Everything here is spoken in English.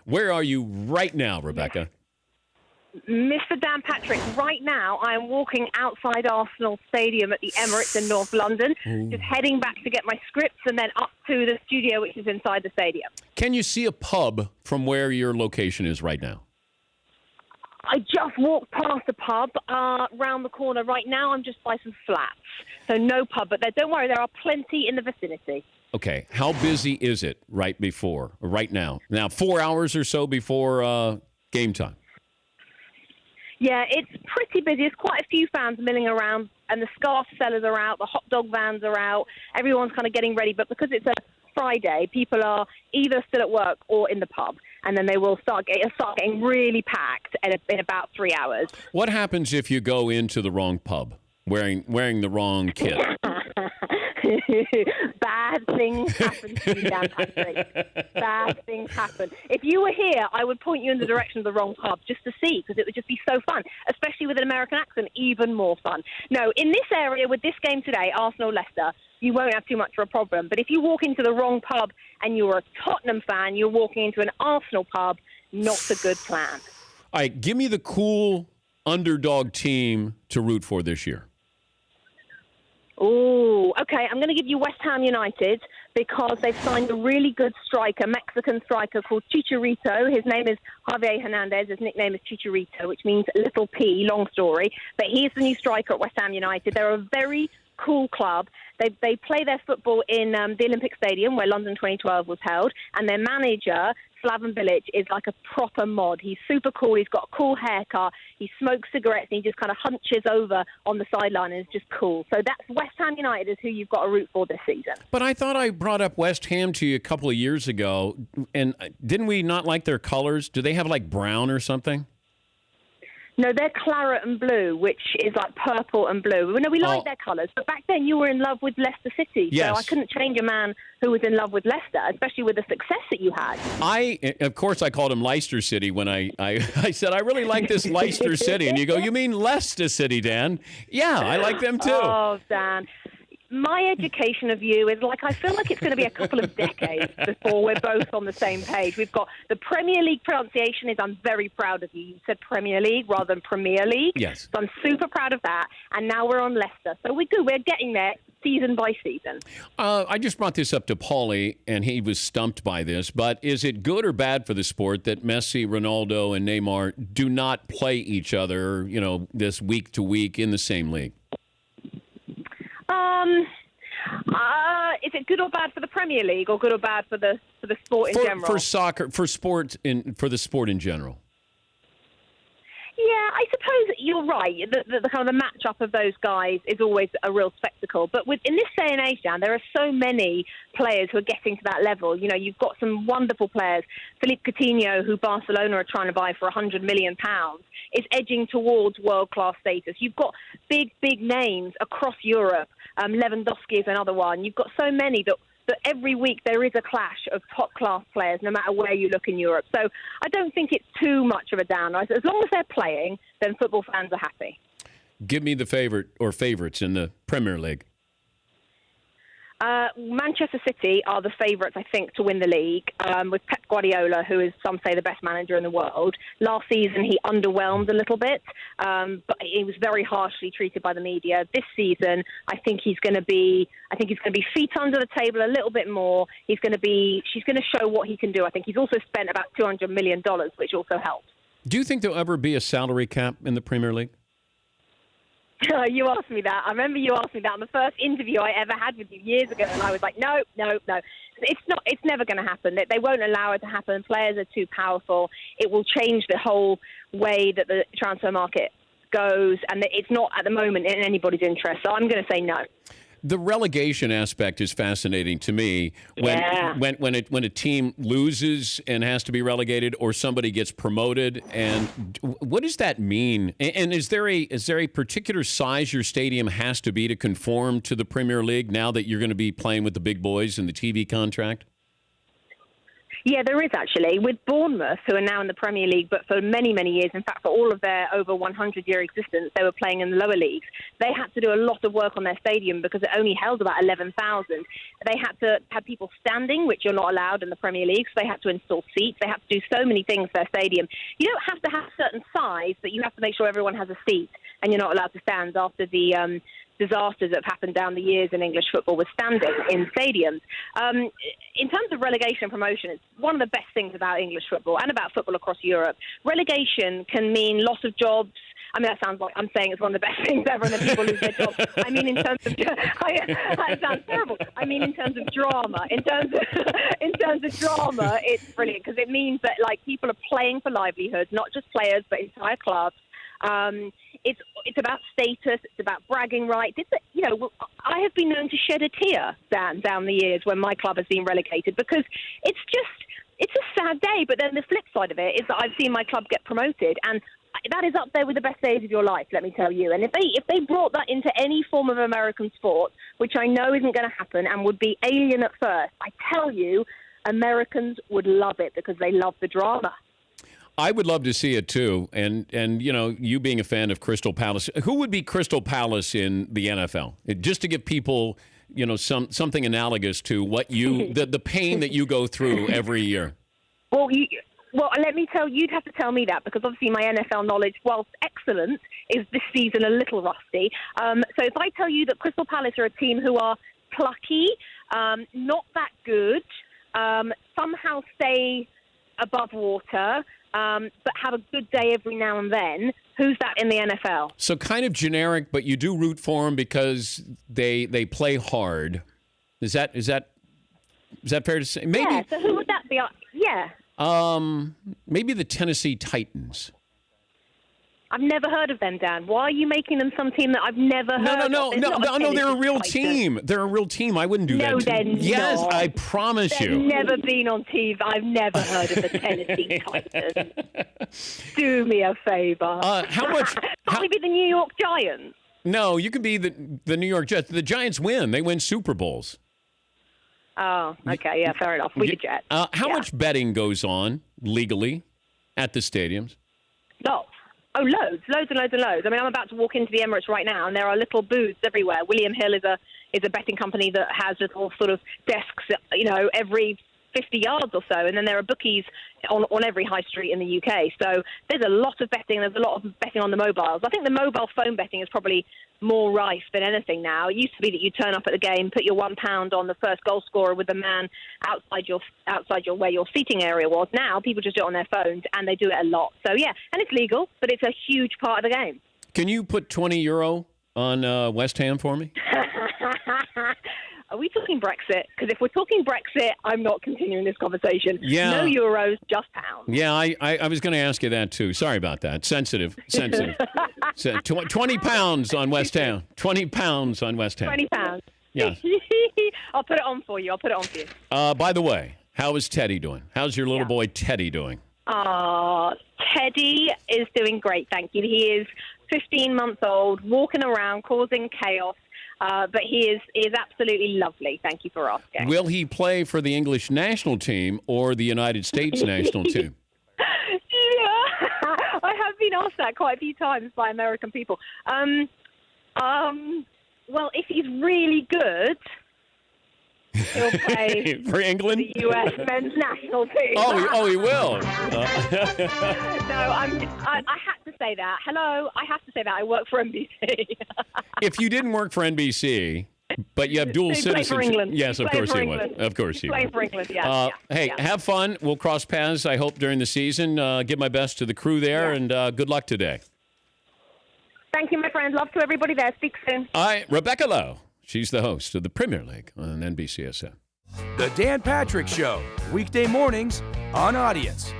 Where are you right now, Rebecca? Mr. Dan Patrick, right now I am walking outside Arsenal Stadium at the Emirates in North London, just heading back to get my scripts and then up to the studio, which is inside the stadium. Can you see a pub from where your location is right now? I just walked past a pub round the corner. Right now I'm just by some flats, so no pub, but don't worry, there are plenty in the vicinity. Okay, how busy is it right now? Now, 4 hours or so before game time. Yeah, it's pretty busy. There's quite a few fans milling around, and the scarf sellers are out, the hot dog vans are out. Everyone's kind of getting ready, but because it's a Friday, people are either still at work or in the pub, and then they will start getting really packed in about 3 hours. What happens if you go into the wrong pub wearing the wrong kit? Bad things happen to you, Dan Patrick. Bad things happen. If you were here, I would point you in the direction of the wrong pub just to see, because it would just be so fun, especially with an American accent, even more fun. No, in this area, with this game today, Arsenal-Leicester, you won't have too much of a problem. But if you walk into the wrong pub and you're a Tottenham fan, you're walking into an Arsenal pub, not a good plan. All right, give me the cool underdog team to root for this year. Oh, okay. I'm going to give you West Ham United because they've signed a really good striker, Mexican striker called Chicharito. His name is Javier Hernandez. His nickname is Chicharito, which means Little P, long story. But he's the new striker at West Ham United. They're a very cool club. They play their football in the Olympic Stadium where London 2012 was held, and their manager, Slaven Bilic, is like a proper mod. He's super cool. He's got a cool haircut. He smokes cigarettes and he just kind of hunches over on the sideline and is just cool. So that's West Ham United is who you've got to root for this season. But I thought I brought up West Ham to you a couple of years ago, and didn't we not like their colors? Do they have like brown or something? No, they're claret and blue, which is like purple and blue. No, we like their colours. But back then you were in love with Leicester City. Yes. So I couldn't change a man who was in love with Leicester, especially with the success that you had. Of course, I called him Leicester City when I said, I really like this Leicester City. And you go, you mean Leicester City, Dan? Yeah, I like them too. Oh, Dan. My education of you is I feel like it's going to be a couple of decades before we're both on the same page. We've got the Premier League pronunciation I'm very proud of you. You said Premier League rather than Premier League. Yes. So I'm super proud of that. And now we're on Leicester. So we're good. We're getting there season by season. I just brought this up to Paulie, and he was stumped by this. But is it good or bad for the sport that Messi, Ronaldo, and Neymar do not play each other, this week to week in the same league? Is it good or bad for the Premier League, or good or bad for the sport in general? For soccer, for the sport in general. Yeah, I suppose you're right. The kind of the matchup of those guys is always a real spectacle. But in this day and age, Dan, there are so many players who are getting to that level. You've got some wonderful players. Philippe Coutinho, who Barcelona are trying to buy for £100 million, is edging towards world-class status. You've got big names across Europe. Lewandowski is another one. You've got so many that every week there is a clash of top-class players, no matter where you look in Europe. So I don't think it's too much of a downrise. As long as they're playing, then football fans are happy. Give me the favorite or favorites in the Premier League. Manchester City are the favourites, I think, to win the league, with Pep Guardiola, who is, some say, the best manager in the world. Last season, he underwhelmed a little bit, but he was very harshly treated by the media. This season, I think he's going to be feet under the table a little bit more. She's going to show what he can do. I think he's also spent about $200 million, which also helps. Do you think there'll ever be a salary cap in the Premier League? You asked me that. I remember you asked me that on the first interview I ever had with you years ago, and I was like, no. It's never going to happen. They won't allow it to happen. Players are too powerful. It will change the whole way that the transfer market goes, and it's not at the moment in anybody's interest. So I'm going to say no. The relegation aspect is fascinating to me. When a team loses and has to be relegated, or somebody gets promoted, and what does that mean? And is there a particular size your stadium has to be to conform to the Premier League now that you're going to be playing with the big boys in the TV contract? Yeah, there is actually. With Bournemouth, who are now in the Premier League, but for many, many years, in fact, for all of their over 100-year existence, they were playing in the lower leagues. They had to do a lot of work on their stadium because it only held about 11,000. They had to have people standing, which you're not allowed in the Premier League, so they had to install seats. They had to do so many things for their stadium. You don't have to have a certain size, but you have to make sure everyone has a seat, and you're not allowed to stand after the disasters that have happened down the years in English football with standing in stadiums. In terms of relegation and promotion, it's one of the best things about English football and about football across Europe. Relegation can mean loss of jobs. I mean, that sounds like I'm saying it's one of the best things ever and that people lose their jobs. I mean, in terms of... that sounds terrible. I mean, in terms of drama. In terms of drama, it's brilliant because it means that, like, people are playing for livelihoods, not just players, but entire clubs. It's about status. It's about bragging rights. I have been known to shed a tear down the years when my club has been relegated because it's a sad day. But then the flip side of it is that I've seen my club get promoted, and that is up there with the best days of your life, let me tell you. And if they brought that into any form of American sport, which I know isn't going to happen and would be alien at first, I tell you, Americans would love it because they love the drama. I would love to see it too, and you being a fan of Crystal Palace, who would be Crystal Palace in the NFL? Just to give people, something analogous to what the pain that you go through every year. Well, let me tell you, you'd have to tell me that because obviously my NFL knowledge, whilst excellent, is this season a little rusty. So if I tell you that Crystal Palace are a team who are plucky, not that good, somehow stay above water, but have a good day every now and then, who's that in the NFL? So kind of generic, but you do root for them because they play hard. Is that fair to say? Maybe. Yeah. So who would that be? Yeah. Maybe the Tennessee Titans. I've never heard of them, Dan. Why are you making them some team that I've never heard of? No, they're a real team. They're a real team. I wouldn't do that. No, they're not. Yes, I promise you. They've never been on TV. I've never heard of the Tennessee Titans. Do me a favor. How much? Can't we be the New York Giants? No, you could be the New York Jets. The Giants win. They win Super Bowls. Oh, okay. Yeah, fair enough. We the Jets. How much betting goes on legally at the stadiums? Lots. Oh, loads and loads and loads. I mean, I'm about to walk into the Emirates right now, and there are little booths everywhere. William Hill is a betting company that has little sort of desks, every 50 yards or so, and then there are bookies on every high street in the UK. So there's a lot of betting. There's a lot of betting on the mobiles. I think the mobile phone betting is probably more rife than anything now. It used to be that you turn up at the game, put your £1 on the first goal scorer with the man outside your where your seating area was. Now people just do it on their phones, and they do it a lot. So yeah, and it's legal, but it's a huge part of the game. Can you put €20 on West Ham for me? Are we talking Brexit? Because if we're talking Brexit, I'm not continuing this conversation. Yeah. No euros, just pounds. Yeah, I was going to ask you that too. Sorry about that. Sensitive. So, £20 on West Ham. £20 on West Ham. £20. Yeah. I'll put it on for you. By the way, how is Teddy doing? How's your little boy Teddy doing? Teddy is doing great, thank you. He is 15 months old, walking around, causing chaos. But he is absolutely lovely. Thank you for asking. Will he play for the English national team or the United States national team? Yeah, I have been asked that quite a few times by American people. Well, if he's really good, he'll play for England, the U.S. men's national team. Oh, he will. No, I had to say that. Hello, I have to say that. I work for NBC. If you didn't work for NBC, but you have dual citizenship. For England. Yes, of course you would. Of course you would. Play for England, yeah. Hey, have fun. We'll cross paths, I hope, during the season. Give my best to the crew there, and good luck today. Thank you, my friend. Love to everybody there. Speak soon. All right, Rebecca Lowe. She's the host of the Premier League on NBCSN. The Dan Patrick Show, weekday mornings on Audience.